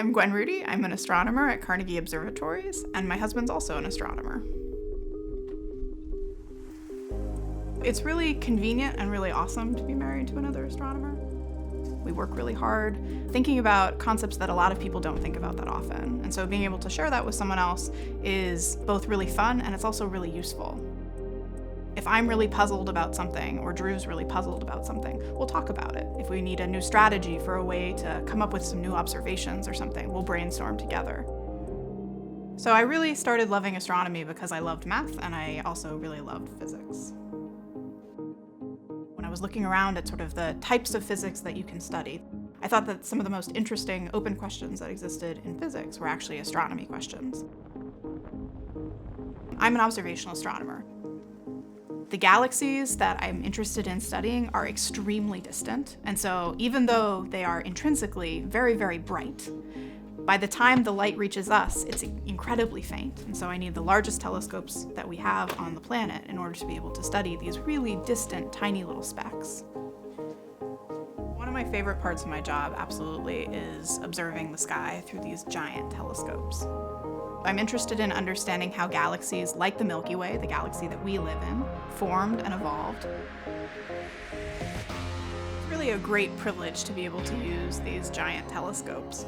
I'm Gwen Rudy. I'm an astronomer at Carnegie Observatories, and my husband's also an astronomer. It's really convenient and really awesome to be married to another astronomer. We work really hard thinking about concepts that a lot of people don't think about that often. And so being able to share that with someone else is both really fun and it's also really useful. If I'm really puzzled about something, or Drew's really puzzled about something, we'll talk about it. If we need a new strategy for a way to come up with some new observations or something, we'll brainstorm together. So I really started loving astronomy because I loved math and I also really loved physics. When I was looking around at sort of the types of physics that you can study, I thought that some of the most interesting open questions that existed in physics were actually astronomy questions. I'm an observational astronomer. The galaxies that I'm interested in studying are extremely distant, and so even though they are intrinsically very, very bright, by the time the light reaches us, it's incredibly faint, and so I need the largest telescopes that we have on the planet in order to be able to study these really distant, tiny little specks. One of my favorite parts of my job, absolutely, is observing the sky through these giant telescopes. I'm interested in understanding how galaxies like the Milky Way, the galaxy that we live in, formed and evolved. It's really a great privilege to be able to use these giant telescopes.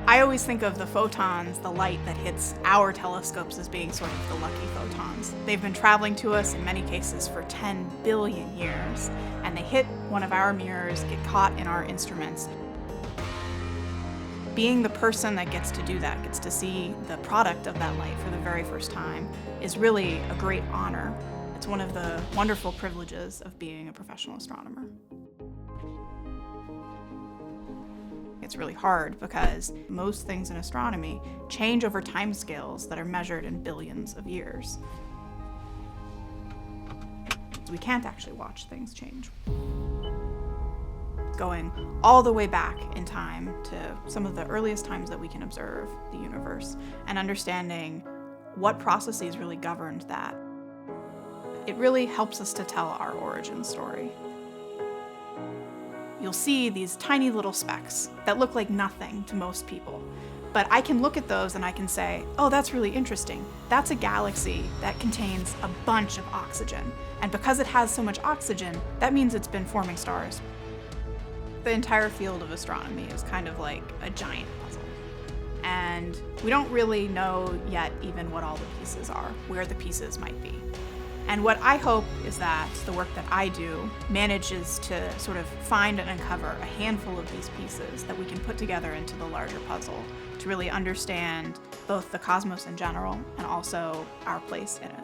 I always think of the photons, the light that hits our telescopes, as being sort of the lucky photons. They've been traveling to us in many cases for 10 billion years, and they hit one of our mirrors, get caught in our instruments. Being the person that gets to do that, gets to see the product of that light for the very first time, is really a great honor. It's one of the wonderful privileges of being a professional astronomer. It's really hard because most things in astronomy change over timescales that are measured in billions of years. We can't actually watch things change. Going all the way back in time to some of the earliest times that we can observe the universe and understanding what processes really governed that. It really helps us to tell our origin story. You'll see these tiny little specks that look like nothing to most people, but I can look at those and I can say, oh, that's really interesting. That's a galaxy that contains a bunch of oxygen, and because it has so much oxygen, that means it's been forming stars. The entire field of astronomy is kind of like a giant puzzle. And we don't really know yet even what all the pieces are, where the pieces might be. And what I hope is that the work that I do manages to sort of find and uncover a handful of these pieces that we can put together into the larger puzzle to really understand both the cosmos in general and also our place in it.